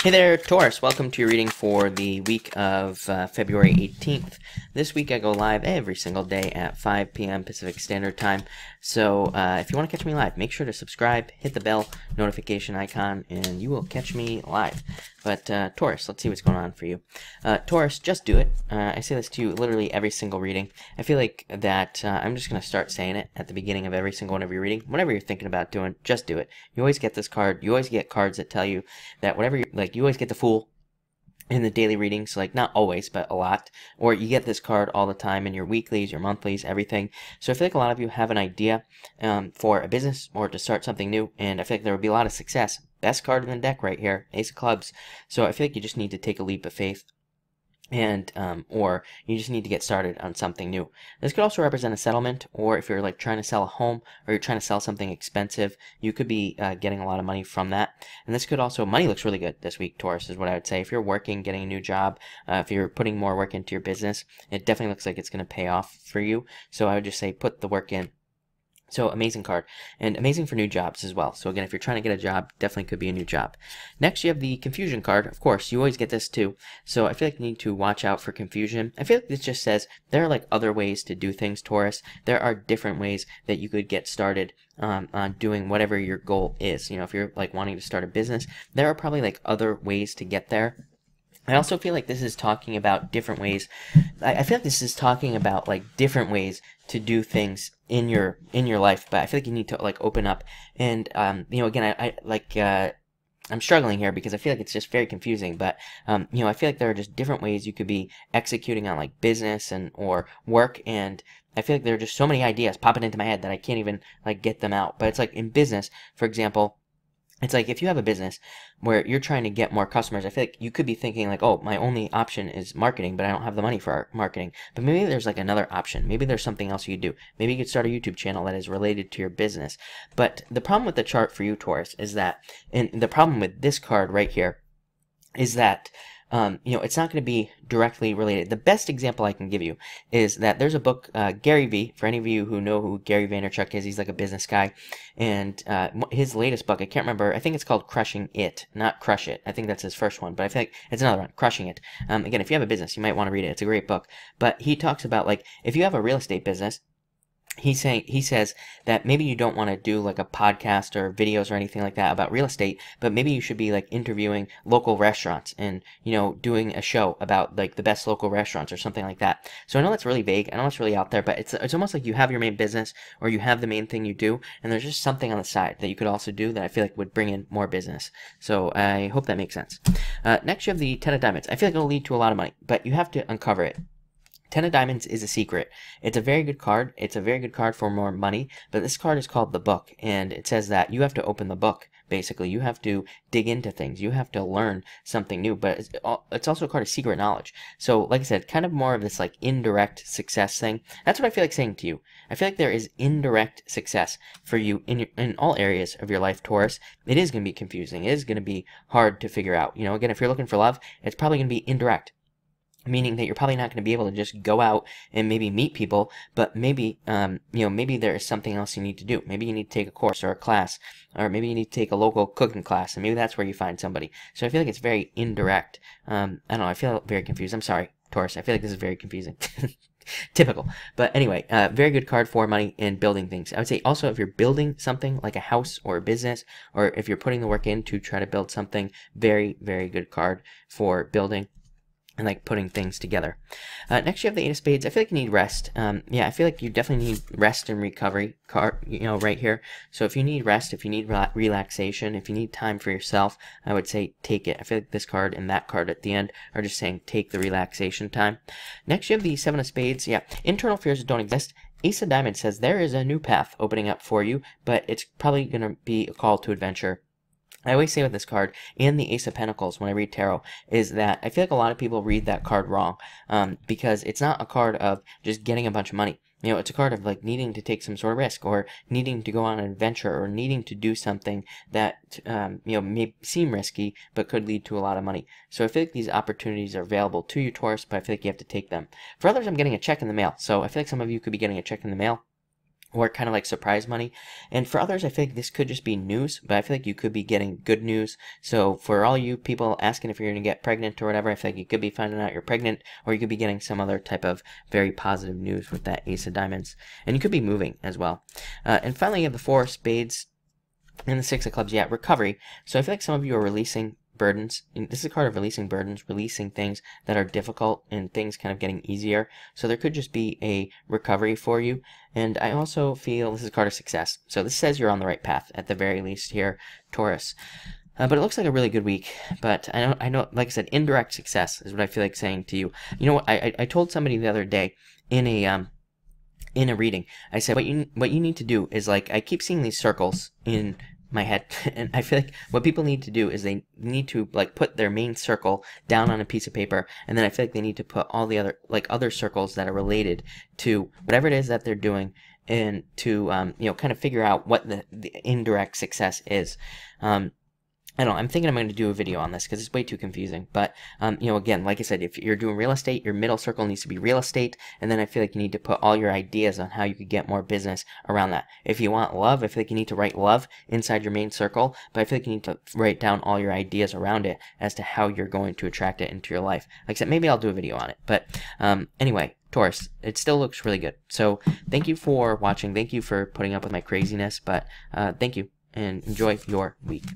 Hey there, Taurus. Welcome to your reading for the week of February 18th. This week I go live every single day at 5 p.m. Pacific Standard Time. So if you want to catch me live, make sure to subscribe, hit the bell notification icon, and you will catch me live. But Taurus, let's see what's going on for you. Taurus, just do it. I say this to you literally every single reading. I feel like that I'm just going to start saying it at the beginning of every single one of your reading. Whatever you're thinking about doing, just do it. You always get this card. You always get cards that tell you that whatever you like. You always get the Fool in the daily readings, like not always, but a lot. Or you get this card all the time in your weeklies, your monthlies, everything. So I feel like a lot of you have an idea for a business or to start something new, and I feel like there would be a lot of success. Best card in the deck right here, Ace of Clubs. So I feel like you just need to take a leap of faith, and or you just need to get started on something new. This could also represent a settlement, or if you're like trying to sell a home or you're trying to sell something expensive, you could be getting a lot of money from that. And this could also, money looks really good this week, Taurus, is what I would say. If you're working, getting a new job, if you're putting more work into your business, it definitely looks like it's going to pay off for you. So I would just say put the work in. So amazing card, and amazing for new jobs as well. So again, if you're trying to get a job, definitely could be a new job. Next, you have the confusion card. Of course, you always get this too. So I feel like you need to watch out for confusion. I feel like this just says there are like other ways to do things, Taurus. There are different ways that you could get started on doing whatever your goal is. You know, if you're like wanting to start a business, there are probably like other ways to get there. I also feel like this is talking about different ways. I feel like this is talking about like different ways to do things in your life, but I feel like you need to like open up. And you know, again, I'm struggling here because I feel like it's just very confusing, but you know, I feel like there are just different ways you could be executing on like business and or work, and I feel like there are just so many ideas popping into my head that I can't even like get them out. But it's like in business, for example, it's like if you have a business where you're trying to get more customers, I feel like you could be thinking like, oh, my only option is marketing, but I don't have the money for our marketing. But maybe there's like another option. Maybe there's something else you could do. Maybe you could start a YouTube channel that is related to your business. But the problem with the chart for you, Taurus, is that, and the problem with this card right here is that you know, it's not going to be directly related. The best example I can give you is that there's a book, Gary V, for any of you who know who Gary Vaynerchuk is, he's like a business guy, and his latest book, I can't remember, I think it's called Crushing It, not Crush It. I think that's his first one, but I feel like it's another one, Crushing It. Again, if you have a business, you might want to read it. It's a great book. But he talks about, like, if you have a real estate business, he says that maybe you don't want to do like a podcast or videos or anything like that about real estate, but maybe you should be like interviewing local restaurants and, you know, doing a show about like the best local restaurants or something like that. So I know that's really vague. I know it's really out there, but it's almost like you have your main business or you have the main thing you do, and there's just something on the side that you could also do that I feel like would bring in more business. So I hope that makes sense. Next, you have the 10 of Diamonds. I feel like it'll lead to a lot of money, but you have to uncover it. 10 of Diamonds is a secret. It's a very good card. It's a very good card for more money, but this card is called the Book, and it says that you have to open the book, basically. You have to dig into things. You have to learn something new, but it's also a card of secret knowledge. So, like I said, kind of more of this like indirect success thing. That's what I feel like saying to you. I feel like there is indirect success for you in all areas of your life, Taurus. It is going to be confusing. It is going to be hard to figure out. You know, again, if you're looking for love, it's probably going to be indirect, meaning that you're probably not going to be able to just go out and maybe meet people, but maybe, you know, maybe there is something else you need to do. Maybe you need to take a course or a class, or maybe you need to take a local cooking class, and maybe that's where you find somebody. So I feel like it's very indirect. I don't know, I feel very confused. I'm sorry, Taurus, I feel like this is very confusing. Typical. But anyway, very good card for money and building things. I would say also if you're building something like a house or a business, or if you're putting the work in to try to build something, very, very good card for building and like putting things together. Next, you have the 8 of Spades. I feel like you need rest. Yeah, I feel like you definitely need rest and recovery card, you know, right here. So if you need rest, if you need relaxation, if you need time for yourself, I would say take it. I feel like this card and that card at the end are just saying take the relaxation time. Next, you have the 7 of Spades. Yeah, internal fears don't exist. Ace of Diamonds says there is a new path opening up for you, but it's probably going to be a call to adventure. I always say with this card and the Ace of Pentacles when I read tarot is that I feel like a lot of people read that card wrong, because it's not a card of just getting a bunch of money. You know, it's a card of like needing to take some sort of risk, or needing to go on an adventure, or needing to do something that you know, may seem risky but could lead to a lot of money. So I feel like these opportunities are available to you, Taurus, but I feel like you have to take them. For others, I'm getting a check in the mail. So I feel like some of you could be getting a check in the mail, or kind of like surprise money. And for others, I feel like this could just be news, but I feel like you could be getting good news. So for all you people asking if you're going to get pregnant or whatever, I feel like you could be finding out you're pregnant, or you could be getting some other type of very positive news with that Ace of Diamonds. And you could be moving as well. And finally, you have the Four of Spades and the Six of Clubs. Yeah, recovery. So I feel like some of you are releasing burdens. And this is a card of releasing burdens, releasing things that are difficult and things kind of getting easier. So there could just be a recovery for you. And I also feel this is a card of success. So this says you're on the right path at the very least here, Taurus. But it looks like a really good week. But I know, like I said, indirect success is what I feel like saying to you. You know what? I told somebody the other day in a reading, I said what you need to do is, like, I keep seeing these circles in my head, and I feel like what people need to do is they need to, like, put their main circle down on a piece of paper, and then I feel like they need to put all the other circles that are related to whatever it is that they're doing, and to you know, kind of figure out what the indirect success is. I don't know, I'm thinking I'm going to do a video on this because it's way too confusing. But, you know, again, like I said, if you're doing real estate, your middle circle needs to be real estate. And then I feel like you need to put all your ideas on how you could get more business around that. If you want love, I feel like you need to write love inside your main circle. But I feel like you need to write down all your ideas around it as to how you're going to attract it into your life. Like I said, maybe I'll do a video on it. But anyway, Taurus, it still looks really good. So thank you for watching. Thank you for putting up with my craziness. But thank you and enjoy your week.